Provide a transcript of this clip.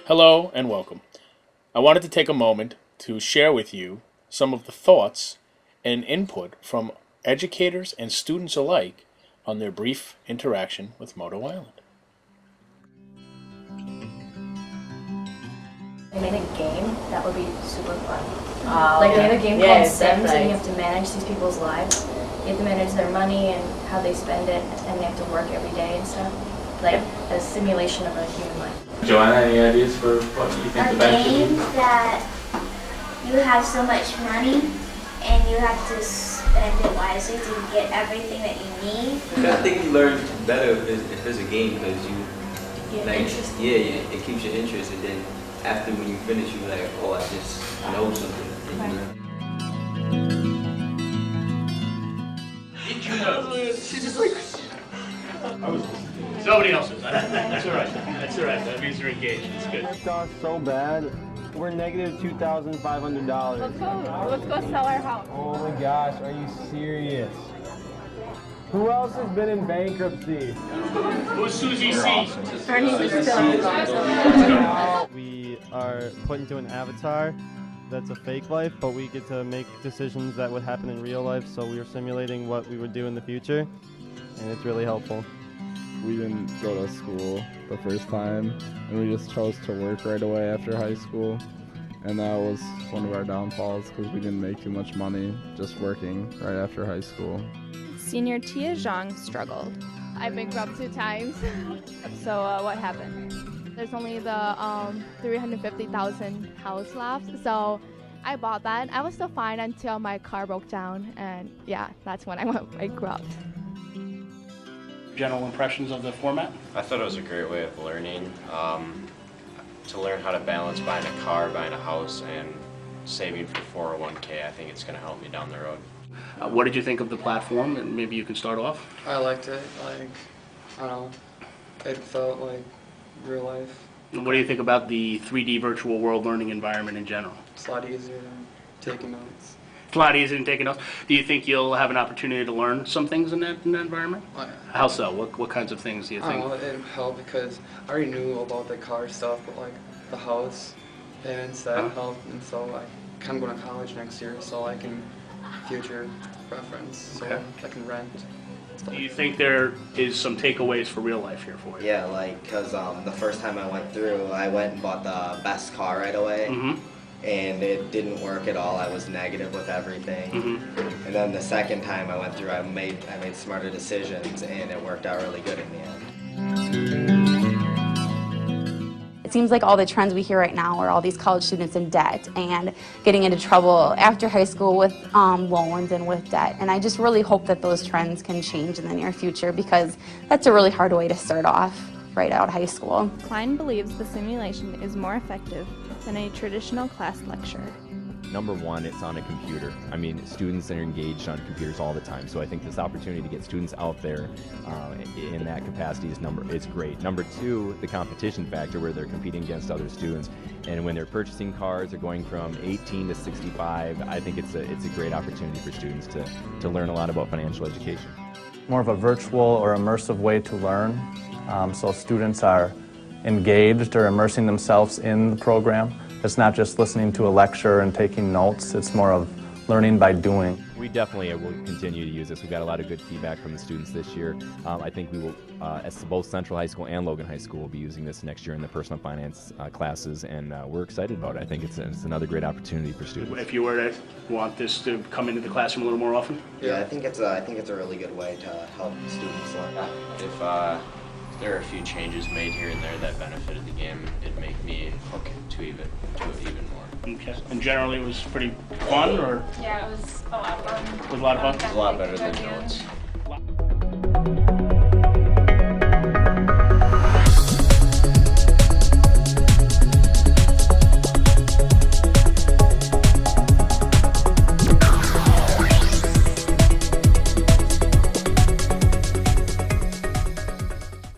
Hello and welcome. I wanted to take a moment to share with you some of the thoughts and input from educators and students alike on their brief interaction with Moto Island. They made a game that would be super fun. Oh, They have a game called Sims, and definitely. you have to manage these people's lives. You have to manage their money and how they spend it, and they have to work every day and stuff. Like a simulation of a human life. Joanna, any ideas for what you think A the benefit game would be? that you have so much money and you have to spend it wisely to get everything that you need. I think you learn better if it's a game because you Get like interested. yeah, it keeps your interest, and then after when you finish, you're like, oh, I just know something. And you learn. Nobody else is. That's all right. That's all right. That means you're engaged. It's good. Cost so bad. We're negative $2,500. Let's go sell our house. Oh my gosh, are you serious? Who else has been in bankruptcy? Who's Susie C? Her name is Phil. We are put into an avatar that's a fake life, but we get to make decisions that would happen in real life, so we are simulating what we would do in the future, and it's really helpful. We didn't go to school the first time, and we just chose to work right away after high school. And that was one of our downfalls because we didn't make too much money just working right after high school. Senior Tia Zhang struggled. I've been bankrupt 2 times. So what happened? There's only the 350,000 house left. So I bought that. I was still fine until my car broke down, and yeah, that's when I went bankrupt. General impressions of the format? I thought it was a great way of learning, to learn how to balance buying a car, buying a house, and saving for 401k. I think it's going to help me down the road. What did you think of the platform? And maybe you can start off. I liked it. I don't know. It felt like real life. What do you think about the 3D virtual world learning environment in general? It's a lot easier than taking notes. It's a lot easier than taking notes. Do you think you'll have an opportunity to learn some things in that environment? How so? What kinds of things do you I think? don't know. It helped because I already knew about the car stuff, but like the house payments that helped, and so I kind of going to college next year, so I can future preference, so Okay. I can rent. Do you think there is some takeaways for real life here for you? Yeah, like, because the first time I went through, I went and bought the best car right away, and it didn't work at all. I was negative with everything. And then the second time I went through, I made smarter decisions, and it worked out really good in the end. It seems like all the trends we hear right now are all these college students in debt and getting into trouble after high school with loans and with debt. And I just really hope that those trends can change in the near future, because that's a really hard way to start off right out of high school. Klein believes the simulation is more effective than a traditional class lecture. Number one, it's on a computer. I mean, students are engaged on computers all the time, so I think this opportunity to get students out there in that capacity is great. Number two, the competition factor, where they're competing against other students, and when they're purchasing cars or going from 18 to 65, I think it's a great opportunity for students to learn a lot about financial education. More of a virtual or immersive way to learn, so students are engaged or immersing themselves in the program. It's not just listening to a lecture and taking notes, it's more of learning by doing. We definitely will continue to use this. We've got a lot of good feedback from the students this year. I think we will, as both Central High School and Logan High School will be using this next year in the personal finance classes, and we're excited about it. I think it's another great opportunity for students. If you were to want this to come into the classroom a little more often? Yeah, I think it's a really good way to help students learn. If there are a few changes made here and there that benefited the game, it'd make me hook to it even more. Okay. And generally it was pretty fun, or? Yeah, it was a lot of fun. It was a lot of fun? It's a lot better than notes.